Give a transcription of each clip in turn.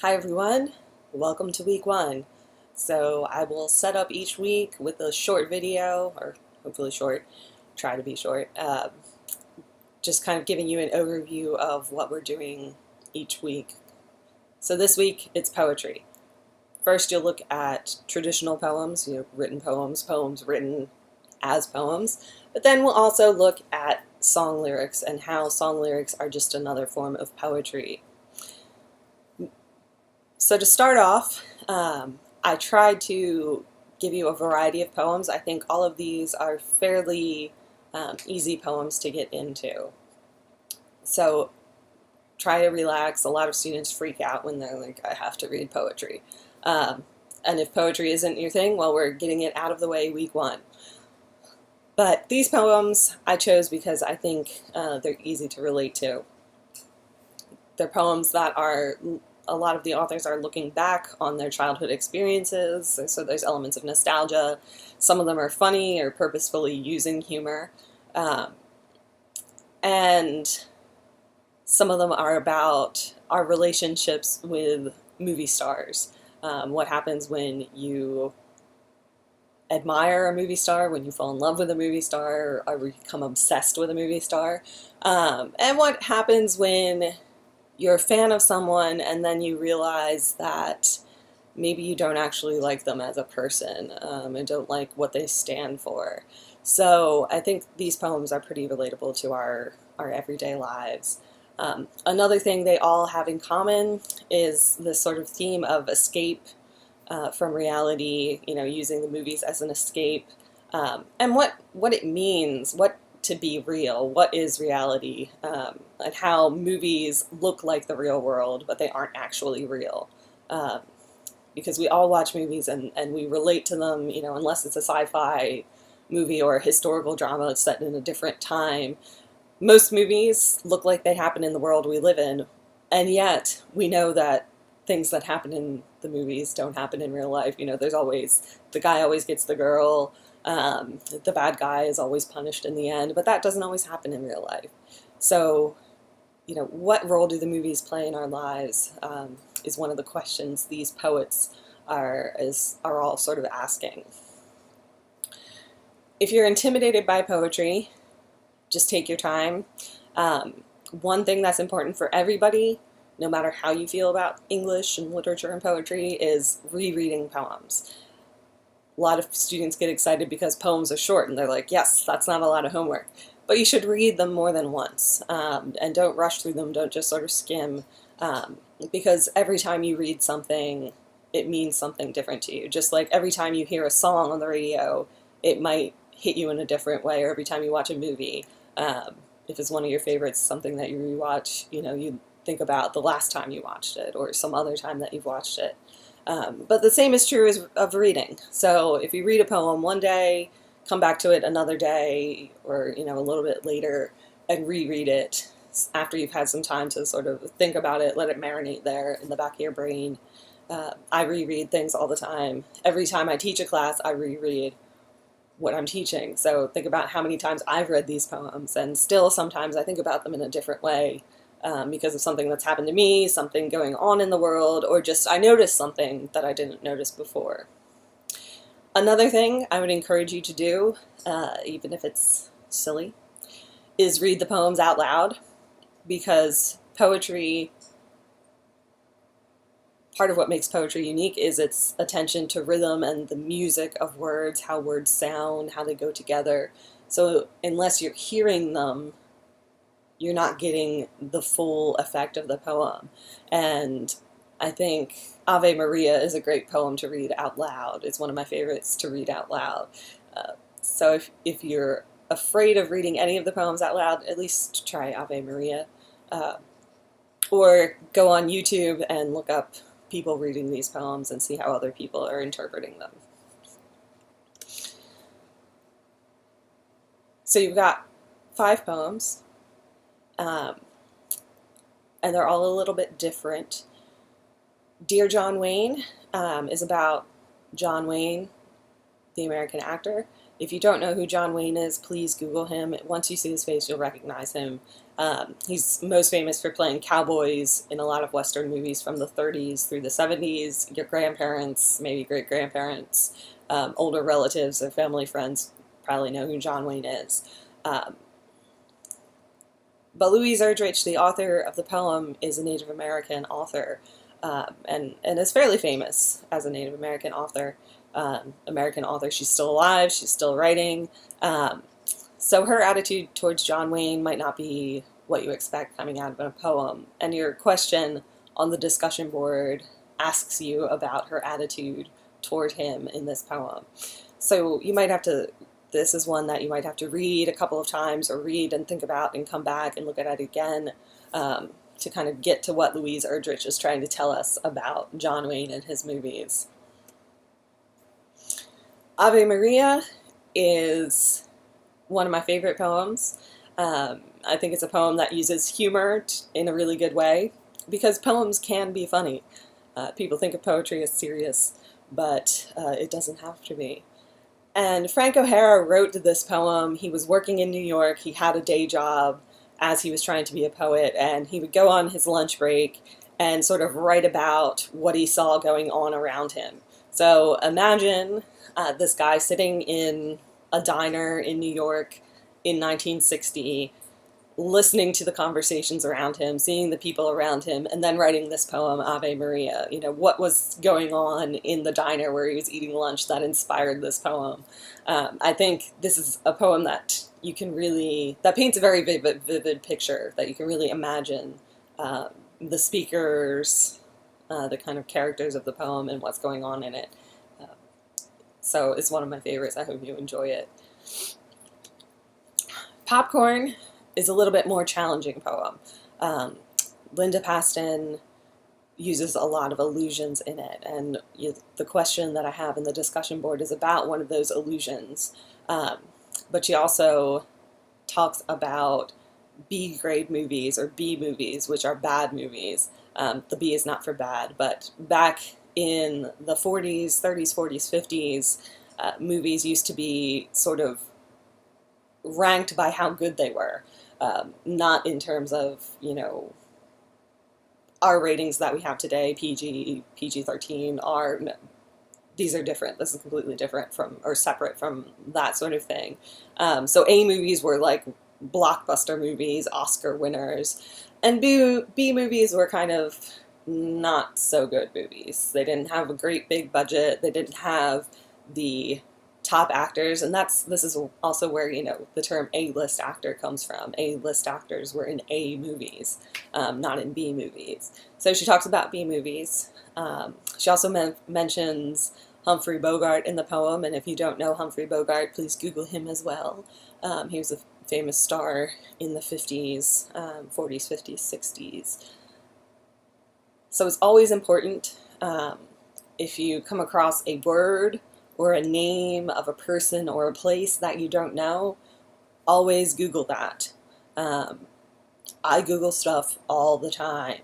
Hi everyone, welcome to week one. So I will set up each week with a short video, or hopefully short, try to be short, just kind of giving you an overview of what we're doing each week. So this week it's poetry. First you'll look at traditional poems, written poems, poems written as poems, but then we'll also look at song lyrics and how song lyrics are just another form of poetry. So to start off, I tried to give you a variety of poems. I think all of these are fairly easy poems to get into. So try to relax. A lot of students freak out when they're like, I have to read poetry. And if poetry isn't your thing, well, we're getting it out of the way week one. But these poems I chose because I think they're easy to relate to. They're poems that are, a lot of the authors are looking back on their childhood experiences, so there's elements of nostalgia. Some of them are funny or purposefully using humor. And some of them are about our relationships with movie stars. What happens when you admire a movie star, when you fall in love with a movie star, or become obsessed with a movie star. And what happens when you're a fan of someone and then you realize that maybe you don't actually like them as a person and don't like what they stand for. So I think these poems are pretty relatable to our everyday lives. Another thing they all have in common is this sort of theme of escape from reality, using the movies as an escape, and what it means, what to be real, what is reality, and how movies look like the real world, but they aren't actually real. Because we all watch movies and we relate to them, unless it's a sci-fi movie or a historical drama set in a different time. Most movies look like they happen in the world we live in, and yet we know that things that happen in the movies don't happen in real life. There's always, the guy always gets the girl, the bad guy is always punished in the end, but that doesn't always happen in real life. So, what role do the movies play in our lives is one of the questions these poets are all sort of asking. If you're intimidated by poetry, just take your time. One thing that's important for everybody, no matter how you feel about English and literature and poetry, is rereading poems. A lot of students get excited because poems are short and they're like, yes, that's not a lot of homework. But you should read them more than once, and don't rush through them, don't just sort of skim, because every time you read something, it means something different to you. Just like every time you hear a song on the radio, it might hit you in a different way, or every time you watch a movie, if it's one of your favorites, something that you rewatch, you think about the last time you watched it or some other time that you've watched it. But the same is true of reading. So if you read a poem one day, come back to it another day, or a little bit later, and reread it after you've had some time to sort of think about it, let it marinate there in the back of your brain. I reread things all the time. Every time I teach a class, I reread what I'm teaching. So think about how many times I've read these poems, and still sometimes I think about them in a different way. Because of something that's happened to me, something going on in the world, or just I noticed something that I didn't notice before. Another thing I would encourage you to do, even if it's silly, is read the poems out loud, because poetry, part of what makes poetry unique is its attention to rhythm and the music of words, how words sound, how they go together. So unless you're hearing them, you're not getting the full effect of the poem. And I think Ave Maria is a great poem to read out loud. It's one of my favorites to read out loud. So if you're afraid of reading any of the poems out loud, at least try Ave Maria. Or go on YouTube and look up people reading these poems and see how other people are interpreting them. So you've got 5 poems. And they're all a little bit different. Dear John Wayne is about John Wayne, the American actor, If you don't know who John Wayne is, please Google him. Once you see his face, you'll recognize him. He's most famous for playing cowboys in a lot of Western movies from the 30s through the 70s. Your grandparents, maybe great-grandparents, older relatives or family friends probably know who John Wayne is. But Louise Erdrich, the author of the poem, is a Native American author, and is fairly famous as a Native American author. She's still alive, she's still writing. So her attitude towards John Wayne might not be what you expect coming out of a poem. And your question on the discussion board asks you about her attitude toward him in this poem. So you might have to, this is one that you might have to read a couple of times, or read and think about and come back and look at it again, to kind of get to what Louise Erdrich is trying to tell us about John Wayne and his movies. Ave Maria is one of my favorite poems. I think it's a poem that uses humor in a really good way, because poems can be funny. People think of poetry as serious, but it doesn't have to be. And Frank O'Hara wrote this poem. He was working in New York. He had a day job as he was trying to be a poet, and he would go on his lunch break and sort of write about what he saw going on around him. So imagine this guy sitting in a diner in New York in 1960, listening to the conversations around him, seeing the people around him, and then writing this poem, Ave Maria. You know, what was going on in the diner where he was eating lunch that inspired this poem? I think this is a poem that you can really, that paints a very vivid picture, that you can really imagine the speakers, the kind of characters of the poem and what's going on in it. So it's one of my favorites. I hope you enjoy it. Popcorn is a little bit more challenging poem. Linda Paston uses a lot of allusions in it, and the question that I have in the discussion board is about one of those allusions. But she also talks about B-grade movies, or B movies, which are bad movies. The B is not for bad, but back in the 40s, 30s, 40s, 50s, movies used to be sort of ranked by how good they were, not in terms of, you know, our ratings that we have today, PG, PG-13, R. No, these are different. This is completely different from, or separate from that sort of thing. So A movies were like blockbuster movies, Oscar winners, and B movies were kind of not so good movies. They didn't have a great big budget. They didn't have the top actors, and this is also where, you know, the term A-list actor comes from. A-list actors were in A movies, not in B movies. So she talks about B movies. She also mentions Humphrey Bogart in the poem, and if you don't know Humphrey Bogart, please Google him as well. He was a famous star in the 50s, 40s, 50s, 60s. So it's always important, if you come across a word or a name of a person or a place that you don't know, always Google that. I Google stuff all the time.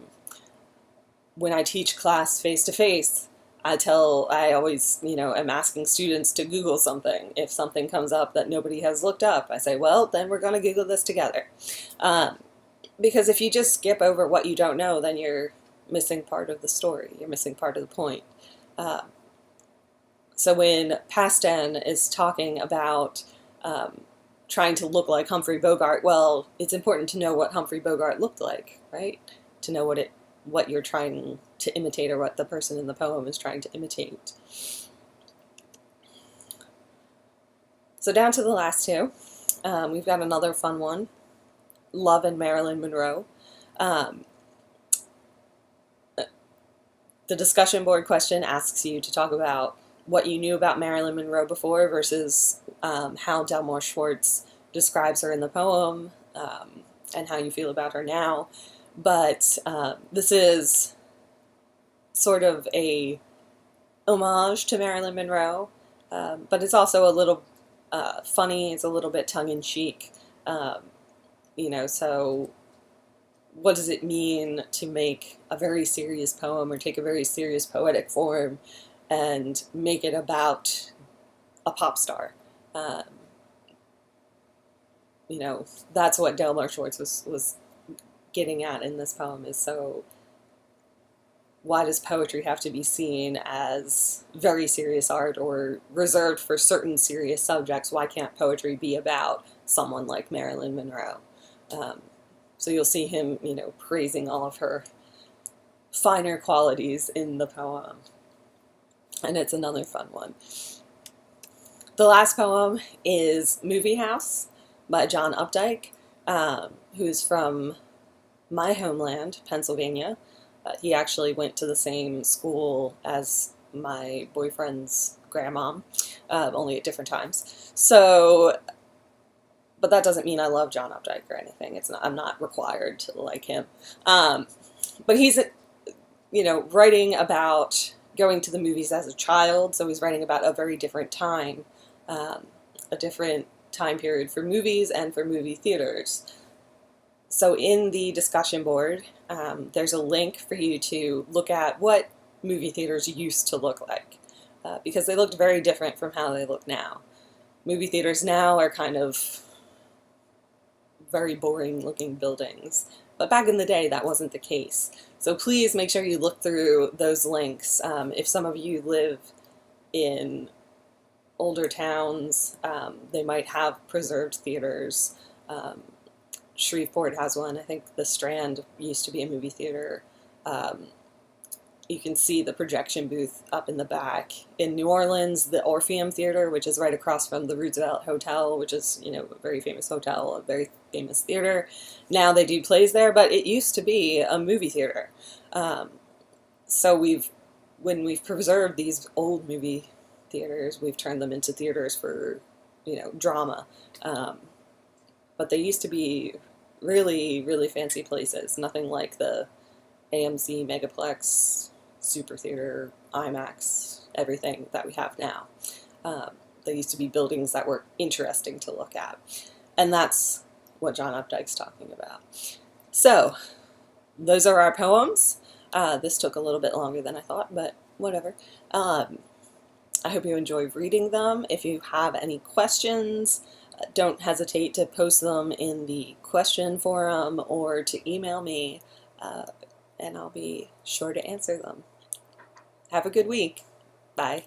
When I teach class face-to-face, I always, you know, am asking students to Google something. If something comes up that nobody has looked up, I say, well, then we're going to Google this together. Because if you just skip over what you don't know, then you're missing part of the story. You're missing part of the point. So when Paston is talking about trying to look like Humphrey Bogart, well, it's important to know what Humphrey Bogart looked like, right? To know what you're trying to imitate, or what the person in the poem is trying to imitate. So down to the last two. We've got another fun one, Love and Marilyn Monroe. The discussion board question asks you to talk about what you knew about Marilyn Monroe before versus how Delmore Schwartz describes her in the poem, and how you feel about her now. But this is sort of a homage to Marilyn Monroe, but it's also a little funny. It's a little bit tongue-in-cheek, you know, so what does it mean to make a very serious poem, or take a very serious poetic form and make it about a pop star? Um, you know, that's what Delmar Schwartz was getting at in this poem is, so why does poetry have to be seen as very serious art or reserved for certain serious subjects? Why can't poetry be about someone like Marilyn Monroe? Um, so you'll see him, you know, praising all of her finer qualities in the poem. And it's another fun one. The last poem is Movie House by John Updike, who's from my homeland, Pennsylvania. He actually went to the same school as my boyfriend's grandmom, only at different times. So, but that doesn't mean I love John Updike or anything. It's not, I'm not required to like him. But he's, you know, writing about going to the movies as a child. So he's writing about a very different time, a different time period for movies and for movie theaters. So in the discussion board, there's a link for you to look at what movie theaters used to look like, because they looked very different from how they look now. Movie theaters now are kind of very boring looking buildings, but back in the day that wasn't the case. So please make sure you look through those links. If some of you live in older towns, they might have preserved theaters. Shreveport has one. I think the Strand used to be a movie theater. You can see the projection booth up in the back. In New Orleans, the Orpheum Theater, which is right across from the Roosevelt Hotel, which is, you know, a very famous hotel, a very famous theater. Now they do plays there, but it used to be a movie theater. So when we've preserved these old movie theaters, we've turned them into theaters for, you know, drama. But they used to be really, really fancy places. Nothing like the AMC, Megaplex, Super Theater, IMAX, everything that we have now. They used to be buildings that were interesting to look at. And that's what John Updike's talking about. So, those are our poems. This took a little bit longer than I thought, but whatever. I hope you enjoyed reading them. If you have any questions, don't hesitate to post them in the question forum or to email me, and I'll be sure to answer them. Have a good week. Bye.